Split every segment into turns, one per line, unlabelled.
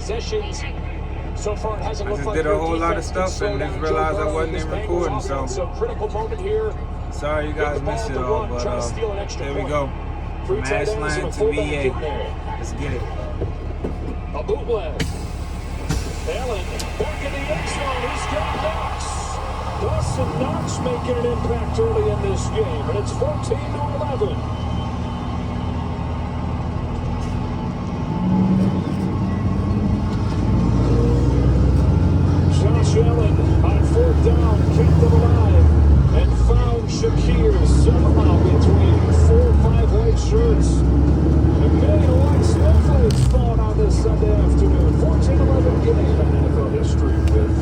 possessions. So far, it hasn't looked like
did a whole lot of stuff and just realized I wasn't even recording.
So critical moment here.
Sorry you guys missed it all, but there we go. From Ashland to VA. Let's get it.
A bootleg. Allen back in the end zone. He's got Knox. Dawson Knox making an impact early in this game, and it's 14-11. Allen on fourth down, kept them alive, and found Shakir somehow between 4 or 5 white shirts. A million white snowflakes falling on this Sunday afternoon. 14-11 game in NFL history with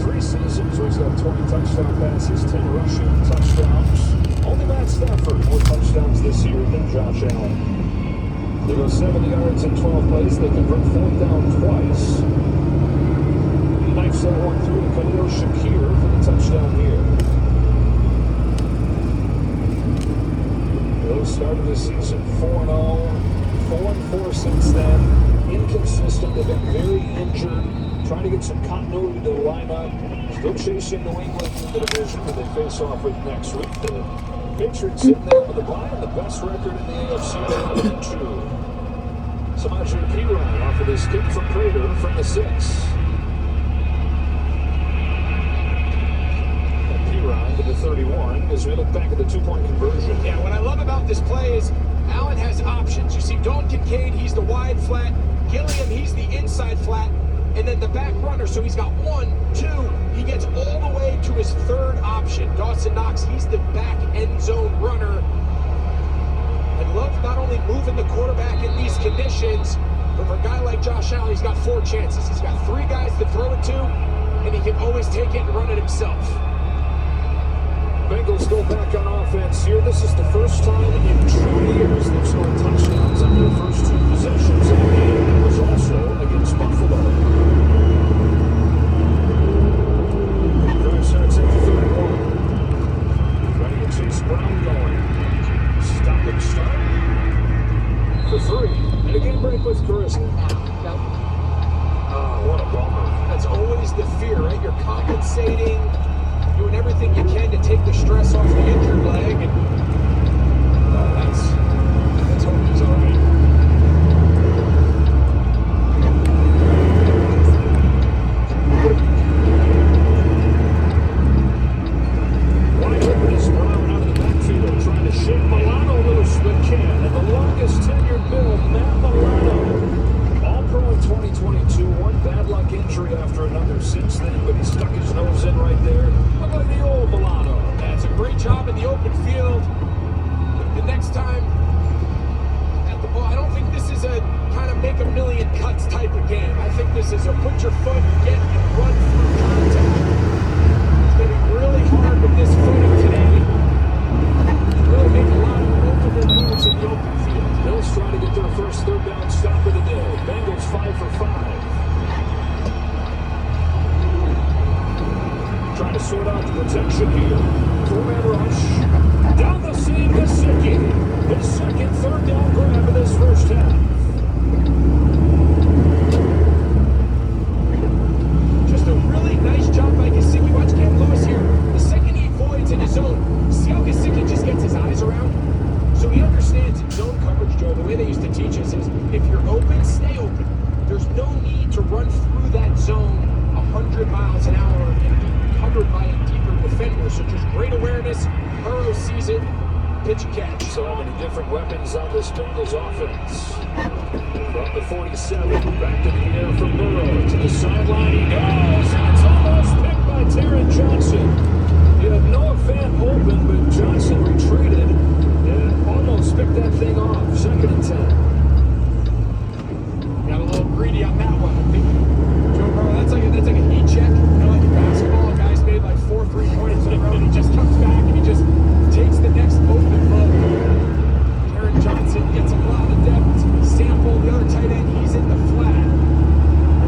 3 seasons where he's got 20 touchdown passes, 10 rushing touchdowns. Only Matt Stafford more touchdowns this year than Josh Allen. They go 70 yards in 12 plays. They convert fourth down twice. Knifes that one through to Khalil Shakir for the touchdown here. They started the season 4-0, 4-4 since then. Inconsistent. They've been very injured. Trying to get some continuity to the lineup. Still chasing New England in the division that they face off with next week. The Patriots sitting there with a bye and the best record in the AFC. 11-2. Samaje Perine off of this kick from Prater from the 6. To the 31 as we look back at the 2-point conversion.
Yeah, what I love about this play is Allen has options. You see Dalton Kincaid, he's the wide flat. Gilliam, he's the inside flat. And then the back runner, so he's got 1, 2. He gets all the way to his third option. Dawson Knox, he's the back end zone runner. I love not only moving the quarterback in these conditions, but for a guy like Josh Allen, he's got 4 chances. He's got 3 guys to throw it to, and he can always take it and run it himself.
Bengals go back on offense here. This is the first time in 2 years they've scored touchdowns on their first 2 possessions in the game. It was also against Buffalo. Drive starts at the 31. Trying to get Chase Brown going. Stop and start for 3. And again, break with Charisma. Oh, what a bummer.
That's always the fear, right? You're compensating, doing everything you can to take the stress off the injured leg, and that's hope he's all right.
Wide open is Brown out of the backfield, trying to shake Milano loose, but can. And the longest tenured Bill, Matt Milano, All-Pro in 2022, one bad luck injury after another since then, but he stuck his nose in right there. Look like the old Milano.
That's a great job in the open field. The next time at the ball, I don't think this is a kind of make a million cuts type of game. I think this is a put your foot, get and run through contact. It's going to be really hard with this footing today.
Really make a lot of multiple moves in the open field. Bills trying to get their first third down stop of the day. Bengals 5 for 5. Trying to sort out the protection here. 4-man rush. Down the seam, Gesicki. His second third down grab of this first half.
Just a really nice job by Gesicki. Watch Cam Lewis here. The second he voids in his zone, see how Gesicki just gets his eyes around? So he understands in zone coverage, Joe, the way they used to teach us is if you're open, stay open. There's no need to run through that zone 100 miles an hour and be covered by a deeper defender. So just great awareness, Burrow sees it, pitch and catch.
So many different weapons on this Bengals offense. From the 47, back to the air from Burrow. To the sideline he goes, and it's almost picked by Taron Johnson. He had Noah Fant open, but Johnson retreated and almost picked that thing off. 2nd and 10.
Got a little greedy on that one. I think Joe Burrow, that's like a heat check. Kind of like in basketball, a guy's made like 4 3-pointers in a row, and he just comes back and he just takes the next open look. Taron Johnson gets a lot of depth. Sample, the other tight end, he's in the flat.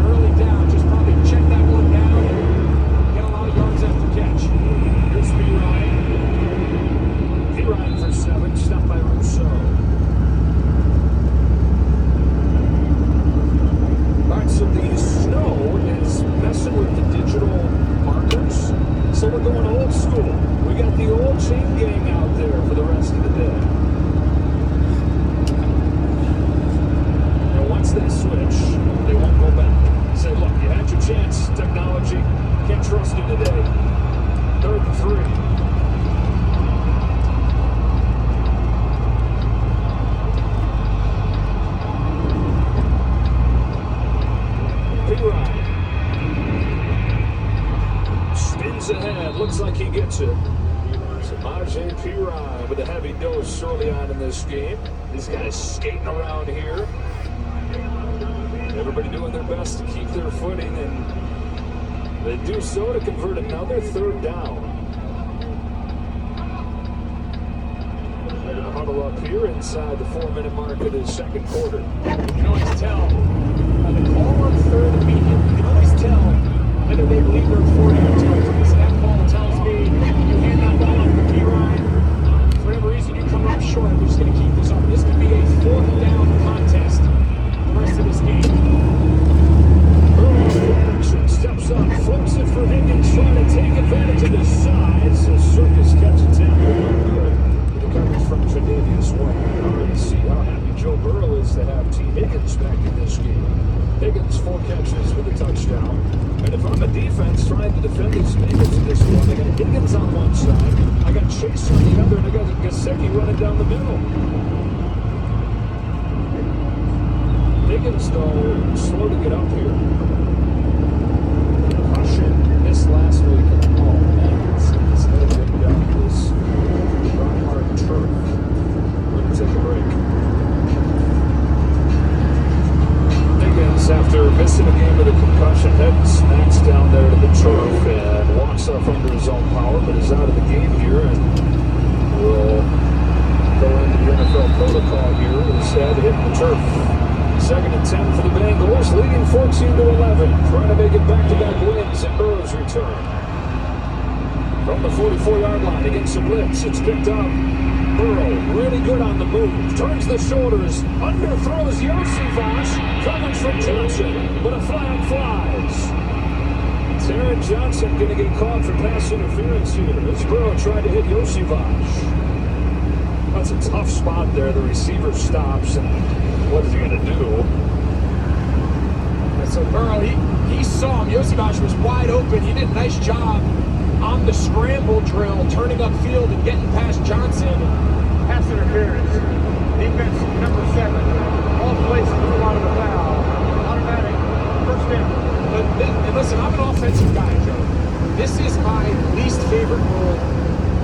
Early down, just probably check that one down and get a lot of yards after catch.
Here's Perine. Perine for 7, stopped by Rousseau.
All right,
it looks like he gets it. Samaje Perine with a heavy dose early on in this game. These guys skating around here. Everybody doing their best to keep their footing, and they do so to convert another third down. They're going to huddle up here inside the 4-minute mark of the second quarter.
You can always tell by the call on third and medium. You can always tell whether they believe they're 40 or territory. So that call tells me you hand that ball off to Perine. For whatever reason, you come up short. We're just going to keep this up. This could be a fourth down contest the rest of this game.
Action steps up, flips it for Higgins, trying to take advantage of his size. A circus catch attempt. With the coverage from Tre'Davious White. Already see how happy Joe Burrow is to have T. Higgins back in this game. Higgins 4 catches with a touchdown. And if I'm a defense trying to defend these Bengals in this one, I got Higgins on one side, I got Chase on the other, and I got Gesicki running down the middle. Higgins, though, slow to get up here. Caution this last week. Oh, man, it's head banged up. This hard turf. We're going to take a break. Higgins, after missing a game with a concussion, head smacks down there to the turf and walks off under his own power, but is out of the game here and will go into the NFL protocol here with his head hitting the turf. 2nd and 10 for the Bengals, leading 14-11, trying to make it back-to-back wins and Burrow's return. From the 44-yard line against the blitz, it's picked up. Burrow, really good on the move, turns the shoulders, underthrows Yosivas, coverage from Johnson, but a flag flies. Taron Johnson going to get caught for pass interference here as Burrow tried to hit Yosivas. That's a tough spot there. The receiver stops, and what is he going to do?
So Burrow, he saw him. Yosivas was wide open. He did a nice job on the scramble drill, turning upfield and getting past Johnson.
Pass interference. Defense number 7. All places a lot of the foul. Automatic first down.
And listen, I'm an offensive guy, Joe. This is my least favorite rule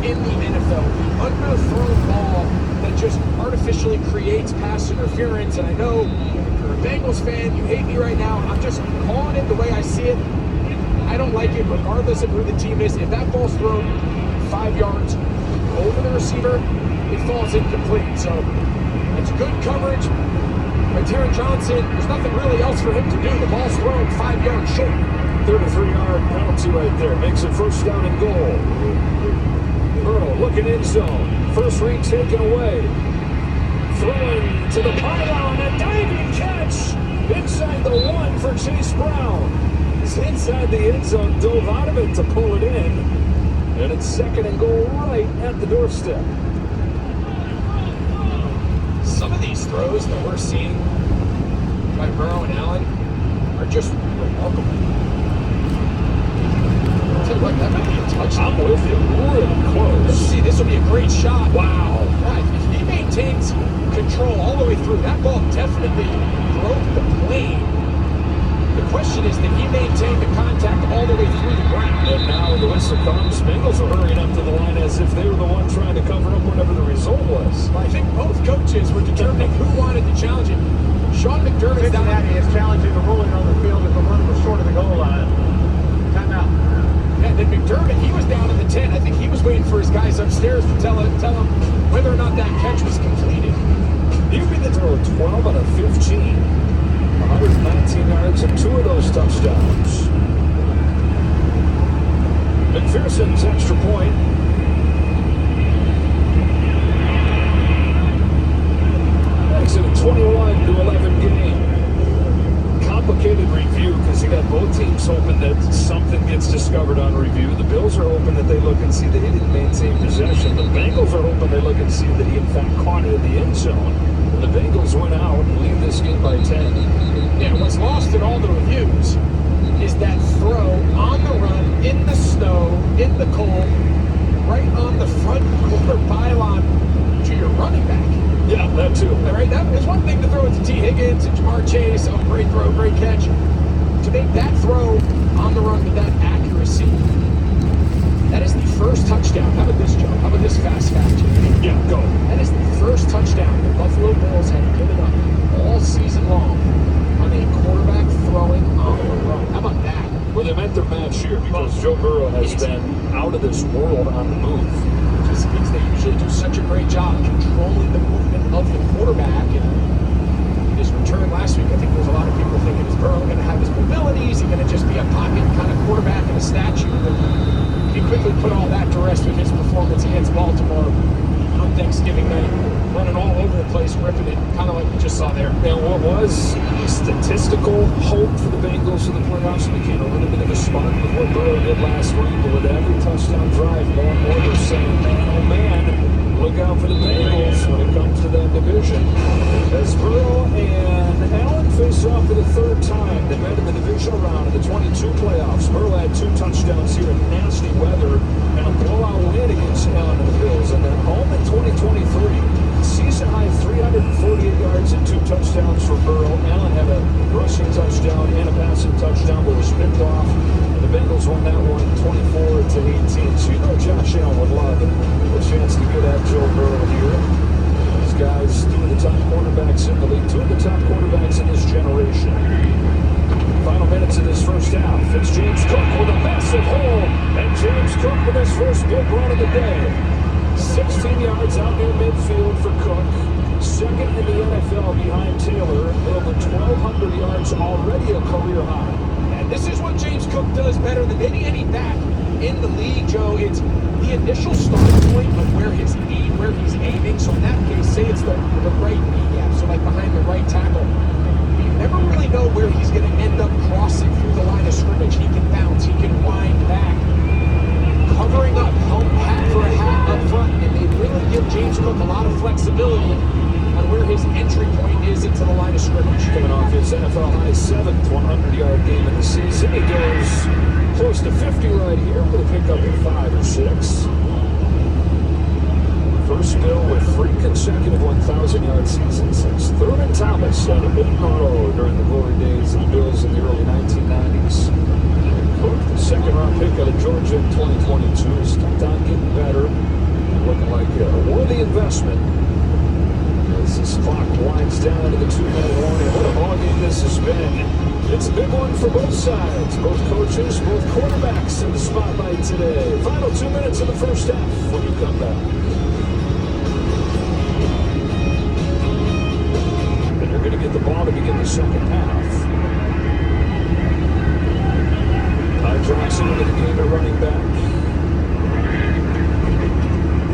in the NFL. The underthrown ball that just artificially creates pass interference. And I know you're a Bengals fan, you hate me right now. I'm just calling it the way I see it. I don't like it regardless of who the team is. If that ball's thrown 5 yards over the receiver, it falls incomplete. So it's good coverage by Taron Johnson. There's nothing really else for him to do. The ball's thrown 5 yards short.
33-yard penalty right there. Makes it first down and goal. Burrow looking in zone. First read taken away. Throwing to the pylon. A diving catch. Inside the 1 for Chase Brown. He's inside the end zone. Dove out of it to pull it in. And it's 2nd and goal right at the doorstep.
Some of these throws that we're seeing by Burrow and Allen are just remarkable. I'll tell you what, that might be a touchdown.
I'm with you. Really close.
Let's see, this will be a great shot.
Wow.
If he maintains control all the way through, that ball definitely broke the plane. The question is, did he maintain the contact all the way through the ground?
And now the whistle comes. Bengals are hurrying up to the line as if they were the one trying to cover up whatever the result was.
Well, I think both coaches were determining who wanted to challenge it. Sean McDermott's down.
Cincinnati is challenging the ruling on the field if the run was short of the goal line. Timeout.
Yeah, then McDermott, he was down in the 10. I think he was waiting for his guys upstairs to tell him whether or not that catch was completed.
You've been the throw 12 out of 15. 119 yards and 2 of those touchdowns. McPherson's extra point. Makes it a 21-11 game. Complicated review because you got both teams hoping that something gets discovered on review. The Bills are hoping that they look and see that he didn't maintain possession. The Bengals are hoping they look and see that he in fact caught it in the end zone. And the Bengals went out and lead this game by 10.
Yeah, what's lost in all the reviews is that throw on the run, in the snow, in the cold, right on the front quarter pylon to your running back.
Yeah, that too.
All right, that is one thing to throw it to T. Higgins and Jamar Chase. Oh, great throw, great catch. To make that throw on the run with that accuracy, That is the first touchdown. How about this, Joe? How about this fast fact here?
Yeah, go.
That is the first touchdown the Buffalo Bills have given up all season long on a quarterback throwing on the run. How about that?
Well, they meant their match here because Joe Burrow has been out of this world on the move.
Just means they usually do such a great job controlling the movement of the quarterback. And his return last week, I think there was a lot of people thinking, is Burrow going to have his mobility? Is he going to just be a pocket kind of quarterback and a statue? And he quickly put all that to rest with his performance against Baltimore on Thanksgiving night, running all over the place, ripping it, kind of like we just saw there.
And what was statistical hope for the Bengals in the playoffs became a little bit of a spark with what Burrow did last week. But with every touchdown drive, more and more they're saying, oh man, look out for the Bengals when it comes to that division. As Burrow and Allen face off for the third time, they met in the divisional round of the 22 playoffs. Burrow had 2 touchdowns here in nasty weather and a blowout win against Allen and the Bills. And then home in 2023, season high 348 yards and 2 touchdowns for Burrow. Allen had a rushing touchdown and a passing touchdown, but was picked off. And the Bengals won that one 24-18. So you know Josh Allen would love a chance to get at Joe Burrow here. These guys, 2 of the top quarterbacks in the league, 2 of the top quarterbacks in this generation. Final minutes of this first half. It's James Cook with a massive hole. And James Cook with his first big run of the day. 16 yards out near midfield for Cook. Second in the NFL behind Taylor. Over 1,200 yards, already a career high.
And this is what James Cook does better than any back in the league, Joe. It's the initial starting point of where his knee, where he's aiming. So in that case, say it's the right knee gap, so like behind the right tackle. You never really know where he's going to end up crossing through the line of scrimmage. He can bounce, he can wind back. Covering up, hat for a hat up front, and they really give James Cook a lot of flexibility on where his entry point is into the line of scrimmage.
Coming off his NFL high 7th 100-yard game of the season, he goes close to 50 right here with a pickup of 5 or 6. First Bill with 3 consecutive 1,000-yard seasons since Thurman Thomas had a bit in a row during the glory days of the Bills in the early 1990s. Cook, the second-round pick out of Georgia in 2022, has kept on getting better, looking like a worthy investment as this clock winds down into the 2-minute warning. What a ball game this has been. It's a big one for both sides, both coaches, both quarterbacks in the spotlight today. Final 2 minutes of the first half when you come back. And they're going to get the ball to begin the second half. Johnson into the game at running back.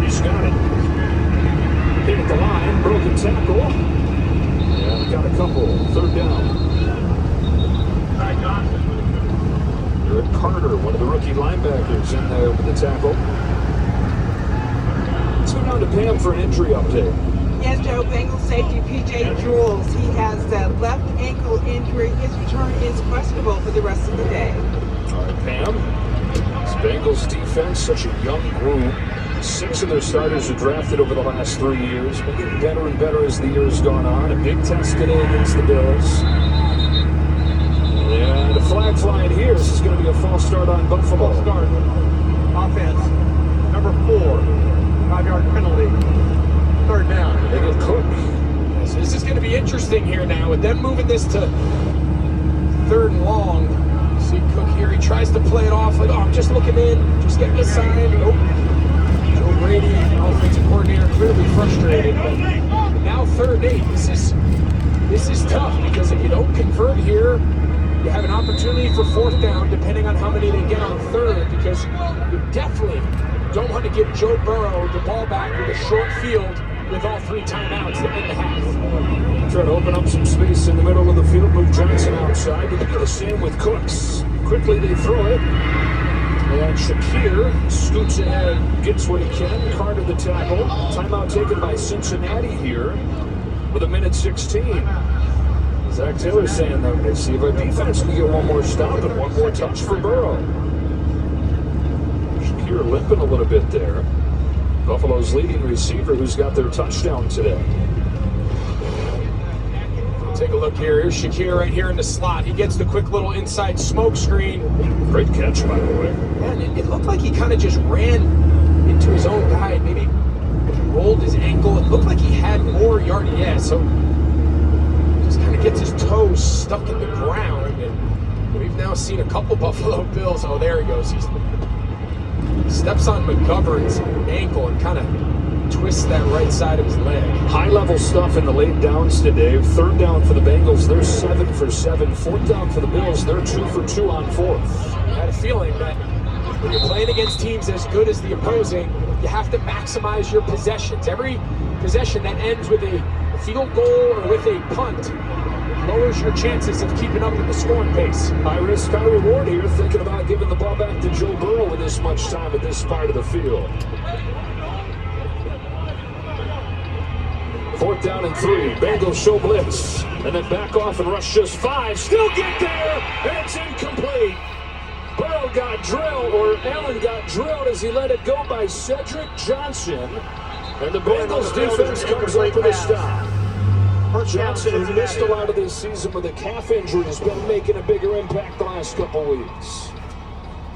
He's got it. Hit at the line, broken tackle. And got a couple. Third down. Eric Carter, one of the rookie linebackers, in there with the tackle. Let's go down to Pam for an injury update.
Yes, Joe, Bengals safety P.J. Jules. He has a left ankle injury. His return is questionable for the rest of the day.
All right, Pam. This Bengals defense, such a young group. 6 of their starters are drafted over the last 3 years. Been getting better and better as the year's gone on. A big test today against the Bills. And a flag flying here. This is going to be a false start on Buffalo.
False start. Offense. Number 4. 5-yard penalty. Third down.
They get Cook.
So this is going to be interesting here now with them moving this to 3rd and long. See Cook here, he tries to play it off like, oh, I'm just looking in, just getting a sign. Nope. Joe Brady, offensive coordinator, clearly frustrated. But now 3rd and 8. This is tough because if you don't convert here, you have an opportunity for 4th down, depending on how many they get on 3rd, because you definitely don't want to give Joe Burrow the ball back with a short field with all 3 timeouts to end the half.
Try to open up some space in the middle of the field, move Johnson outside. They do the same with Cooks. Quickly they throw it. And Shakir scoots ahead, gets what he can. Carter the tackle. Timeout taken by Cincinnati here with 1:16. Zach Taylor saying that they see if our defense can get one more stop and one more touch for Burrow. Shakir limping a little bit there. Buffalo's leading receiver who's got their touchdown today.
Take a look here. Here's Shakir right here in the slot. He gets the quick little inside smoke screen.
Great catch, by the way.
And it looked like he kind of just ran into his own guy. Maybe rolled his ankle. It looked like he had more yard. Yeah, so just kind of gets his toes stuck in the ground. And we've now seen a couple Buffalo Bills. Oh, there he goes. He steps on McGovern's ankle and kind of twists that right side of his leg.
High-level stuff in the late downs today. Third down for the Bengals, they're 7 for 7. Fourth down for the Bills, they're 2 for 2 on fourth.
I had a feeling that when you're playing against teams as good as the opposing, you have to maximize your possessions. Every possession that ends with a field goal or with a punt lowers your chances of keeping up with the scoring pace.
High risk, high reward here, thinking about giving the ball back to Joe Burrow with this much time at this part of the field. Fourth down and 3. Bengals show blitz. And then back off and rush just 5. Still get there. And it's incomplete. Burrow got drilled, or Allen got drilled as he let it go by Cedric Johnson. And the Bengals defense comes up with a stop. Johnson, who missed a lot of this season with a calf injury, has been making a bigger impact the last couple weeks.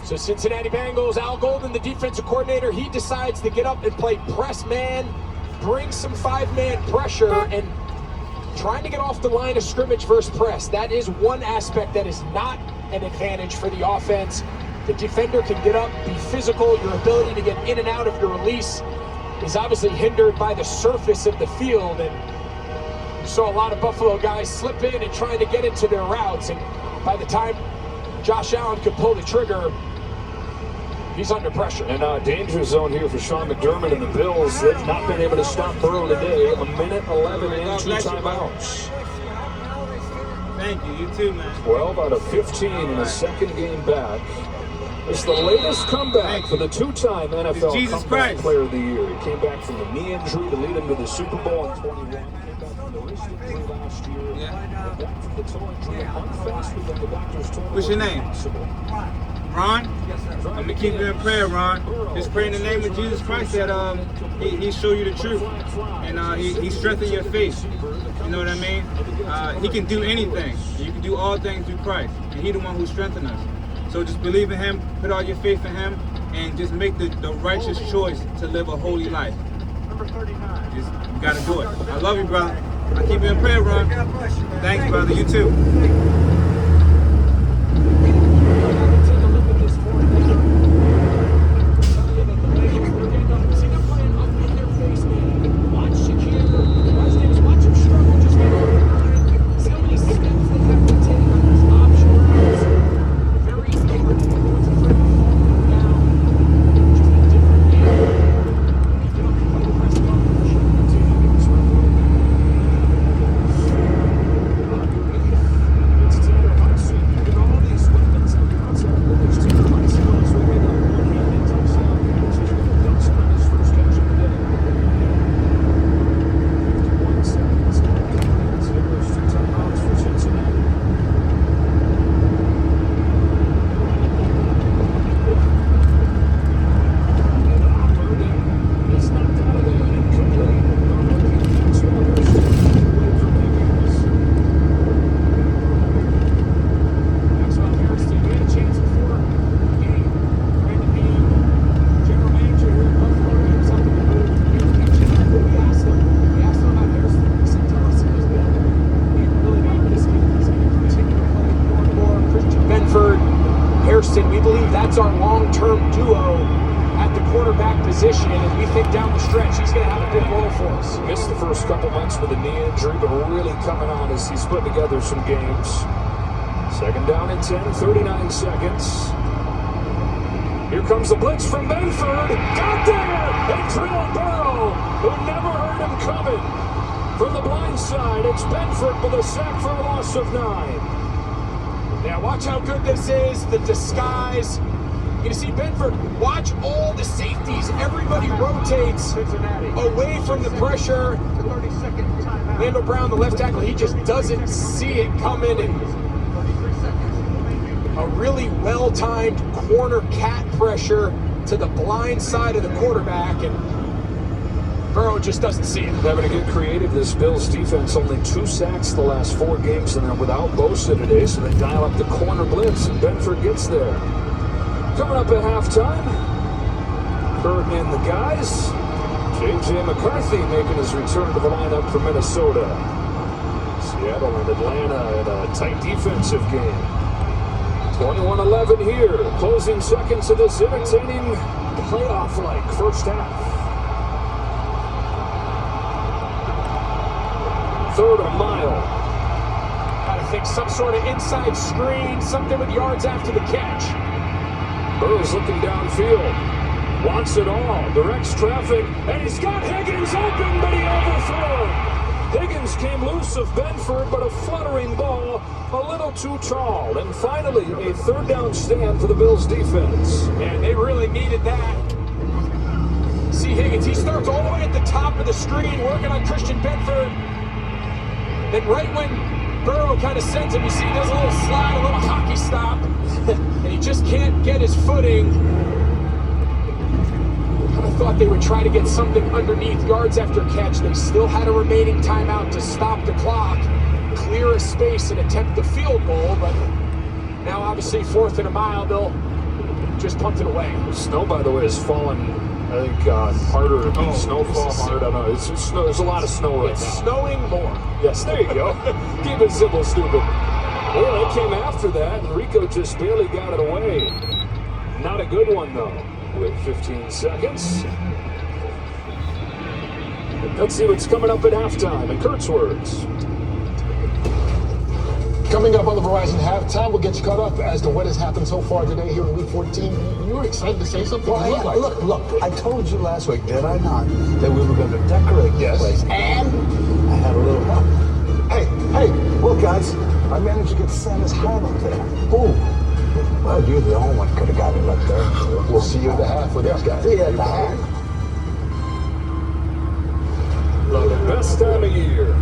So Cincinnati Bengals, Al Golden, the defensive coordinator, he decides to get up and play press man, bring some 5-man pressure, and trying to get off the line of scrimmage versus press. That is one aspect that is not an advantage for the offense. The defender can get up, be physical. Your ability to get in and out of your release is obviously hindered by the surface of the field. And you saw a lot of Buffalo guys slip in and trying to get into their routes. And by the time Josh Allen could pull the trigger, he's under pressure.
And danger zone here for Sean McDermott and the Bills. They've not been able to stop Burrow today. A minute 11 and 2 timeouts.
Thank you. You too, man.
12 out of 15 in the second game back. It's the latest comeback for the two-time NFL
Jesus
Comeback
Christ.
Player of the Year. He came back from the knee injury to lead him to the Super Bowl in 21. Came back from the wrist injury last year.
Yeah.
Back from the toe injury a month faster than the doctors told him.
What's your
was
name?
possible.
Ron? I'm going to keep you in prayer, Ron. Just pray in the name of Jesus Christ that he show you the truth. And he strengthen your faith. You know what I mean? He can do anything. You can do all things through Christ. And he's the one who strengthens us. So just believe in him, put all your faith in him, and just make the righteous choice to live a holy life. Just, you got to do it. I love you, brother. I keep you in prayer, Ron. Thanks, brother. You too.
We believe that's our long-term duo at the quarterback position, and we think down the stretch he's going to have a big role for us.
Missed the first couple months with a knee injury, but really coming on as he's put together some games. Second down and 10, 39 seconds. Here comes the blitz from Benford. Got there! And drilled Burrow, who never heard him coming. From the blind side, it's Benford with a sack for a loss of 9.
Yeah, watch how good this is, the disguise. You see Benford, watch all the safeties. Everybody rotates away from the pressure. Randall Brown, the left tackle, he just doesn't see it coming. And a really well-timed corner cat pressure to the blind side of the quarterback. And Burrow just doesn't see it.
Having to get creative, this Bills defense only 2 sacks the last 4 games, and they're without Bosa today, so they dial up the corner blitz, and Benford gets there. Coming up at halftime, Burton and the guys. J.J. McCarthy making his return to the lineup for Minnesota. Seattle and Atlanta in a tight defensive game. 21-11 here. Closing seconds of this entertaining playoff-like first half. Third a mile.
Gotta think some sort of inside screen, something with yards after the catch.
Burrow's looking downfield. Wants it all. Directs traffic. And he's got Higgins open, but he overthrew. Higgins came loose of Benford, but a fluttering ball, a little too tall. And finally, a third down stand for the Bills defense.
And they really needed that. See Higgins, he starts all the way at the top of the screen, working on Christian Benford. Then right when Burrow kind of sends him, you see he does a little slide, a little hockey stop, and he just can't get his footing. Kind of thought they would try to get something underneath yards after catch. They still had a remaining timeout to stop the clock, clear a space and attempt the field goal, but now obviously 4th and a mile, they'll just punt it away.
The snow, by the way, is falling, I think, harder. Snowfall hard. I don't know. It's snow. There's a lot of snow right
It's
now.
snowing more.
Yes, there you go. Keep it simple, stupid. Well, they came after that, and Rico just barely got it away. Not a good one, though, with 15 seconds. Let's see what's coming up at halftime in Kurt's words.
Coming up on the Verizon halftime, we'll get you caught up as to what has happened so far today here in Week 14. You were excited to say something?
Well, yeah, look, I told you last week, did I not, that we were going to decorate this place, and I had a little help. Hey, look, guys, I managed to get Santa's hat up there. Ooh. Well, you're the only one could have got it up there.
We'll see you at the half with these guys.
See you at the half.
The best time of year.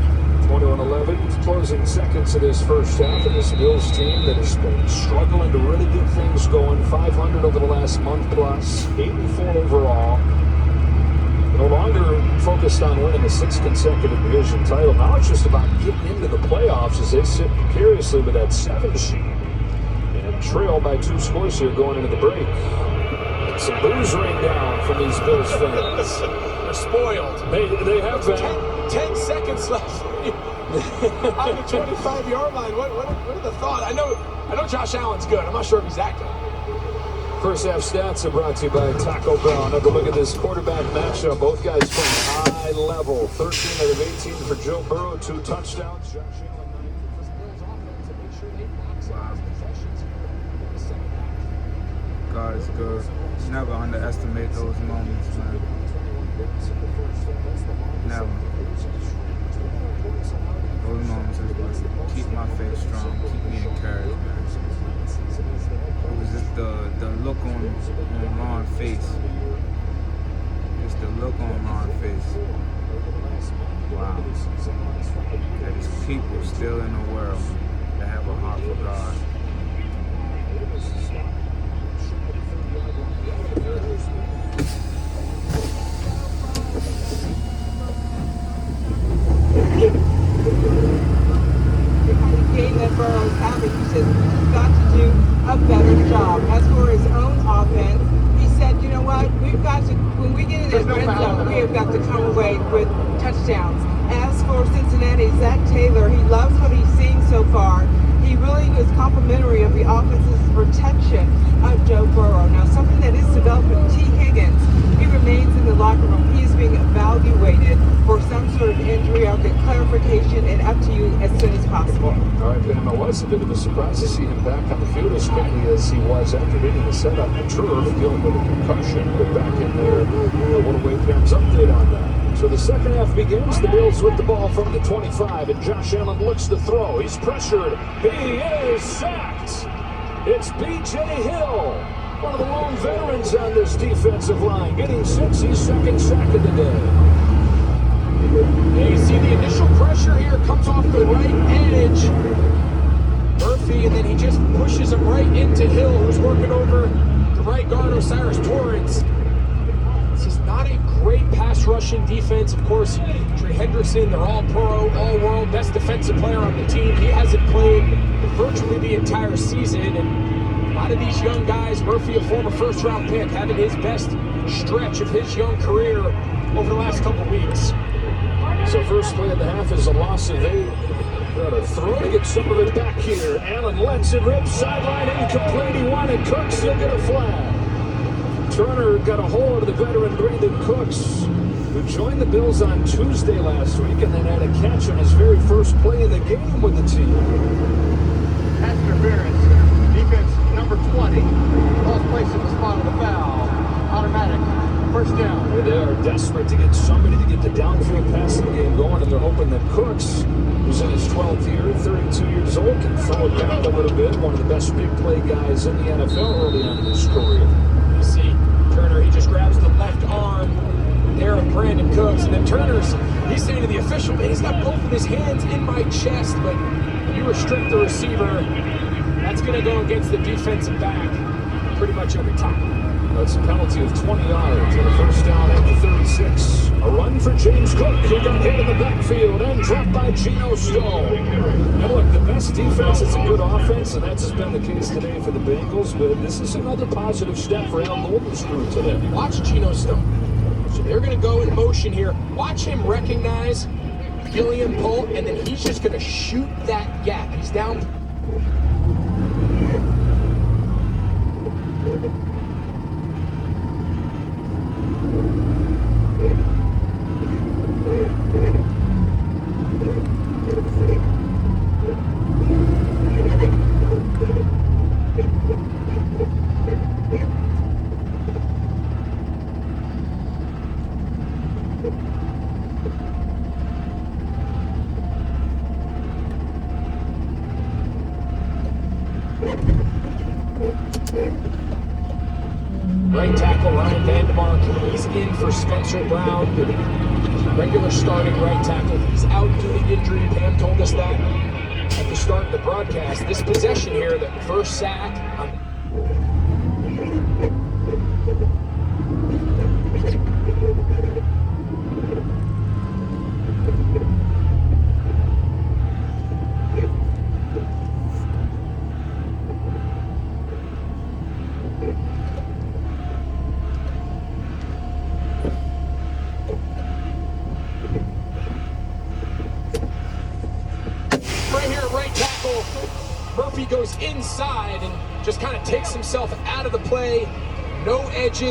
21-11, closing seconds of this first half of this Bills team that has been struggling to really get things going. 500 over the last month plus, 8-4 overall. No longer focused on winning a 6th consecutive division title. Now it's just about getting into the playoffs as they sit precariously with that 7 seed. And trail by 2 scores here going into the break. Some booze rain down from these Bills fans.
They're spoiled.
They have been.
10 seconds left on the 25-yard line. What are the thoughts? I know Josh Allen's good. I'm not sure if he's that good.
First half stats are brought to you by Taco Bell. Another look at this quarterback matchup. Both guys playing high level. 13 out of 18 for Joe Burrow, 2 touchdowns. Josh Allen, 9 for the Bills offense to make sure they maximize possessions here in the second half.
God is good. Never underestimate those moments, man. Never. Those moments is what keep my faith strong, keep me encouraged, man. It was just the look on Ron's face. Just the look on Ron's face. Wow. That is people still in the world that have a heart for God.
Game that Burrow's having, he says he's got to do a better job. As for his own offense, he said, you know what, we've got to, when we get in that red zone, we have got to come away with touchdowns. As for Cincinnati, Zach Taylor, he loves what he's seeing so far. He really is complimentary of the offense's protection of Joe Burrow. Now, something that is developing, T. Higgins, he remains in the locker room. He is being evaluated for some sort of injury. I'll get clarification and up to you as soon as possible.
All right, Ben, it was a bit of a surprise to see him back on the field as quickly as he was after hitting the setup in turf, dealing with a concussion, but back in there. We'll await Pam's update on that. So the second half begins. The Bills with the ball from the 25, and Josh Allen looks to throw. He's pressured. He is sacked. It's B.J. Hill, one of the lone veterans on this defensive line, getting 6. His second sack of the day.
Yeah, you see the initial pressure here comes off the right edge. Murphy, and then he just pushes him right into Hill, who's working over the right guard, Osiris Torrance. This is not got a great pass rushing defense. Of course, Trey Hendrickson, they're all pro, all world, best defensive player on the team. He hasn't played virtually the entire season. And a lot of these young guys, Murphy, a former first-round pick, having his best stretch of his young career over the last couple weeks.
So first play of the half is a loss of 8. Got a throw to get some of it back here. Allen lets it rip, sideline incomplete. He wanted Cooks, he'll get a flag. Turner got a hold of the veteran Brandon Cooks, who joined the Bills on Tuesday last week and then had a catch on his very first play of the game with the team.
Pass interference. Defense number 20. Ball's placed in the spot of the foul. Automatic. First down.
They are desperate to get somebody to get the downfield passing game going, and they're hoping that Cooks, who's in his 12th year, 32 years old, can throw it back a little bit. One of the best big play guys in the NFL early on in his career.
You see Turner, he just grabs the left arm there of Brandon Cooks, and then he's saying to the official, man, he's got both of his hands in my chest, but you restrict the receiver, that's going to go against the defensive back pretty much every time.
That's a penalty of 20 yards and a first down at the 36. A run for James Cook, who got hit in the backfield and dropped by Geno Stone. And look, the best defense is a good offense, and that's been the case today for the Bengals, but this is another positive step for Al Golden's crew today.
Watch Geno Stone. So they're going to go in motion here. Watch him recognize Gilliam Polt, and then he's just going to shoot that gap. He's down. Right tackle Ryan Vandemark, he's in for Spencer Brown, regular starting right tackle. He's out due to injury. Pam told us that at the start of the broadcast. This possession here, the first sack Murphy goes inside and just kind of takes himself out of the play. No edges.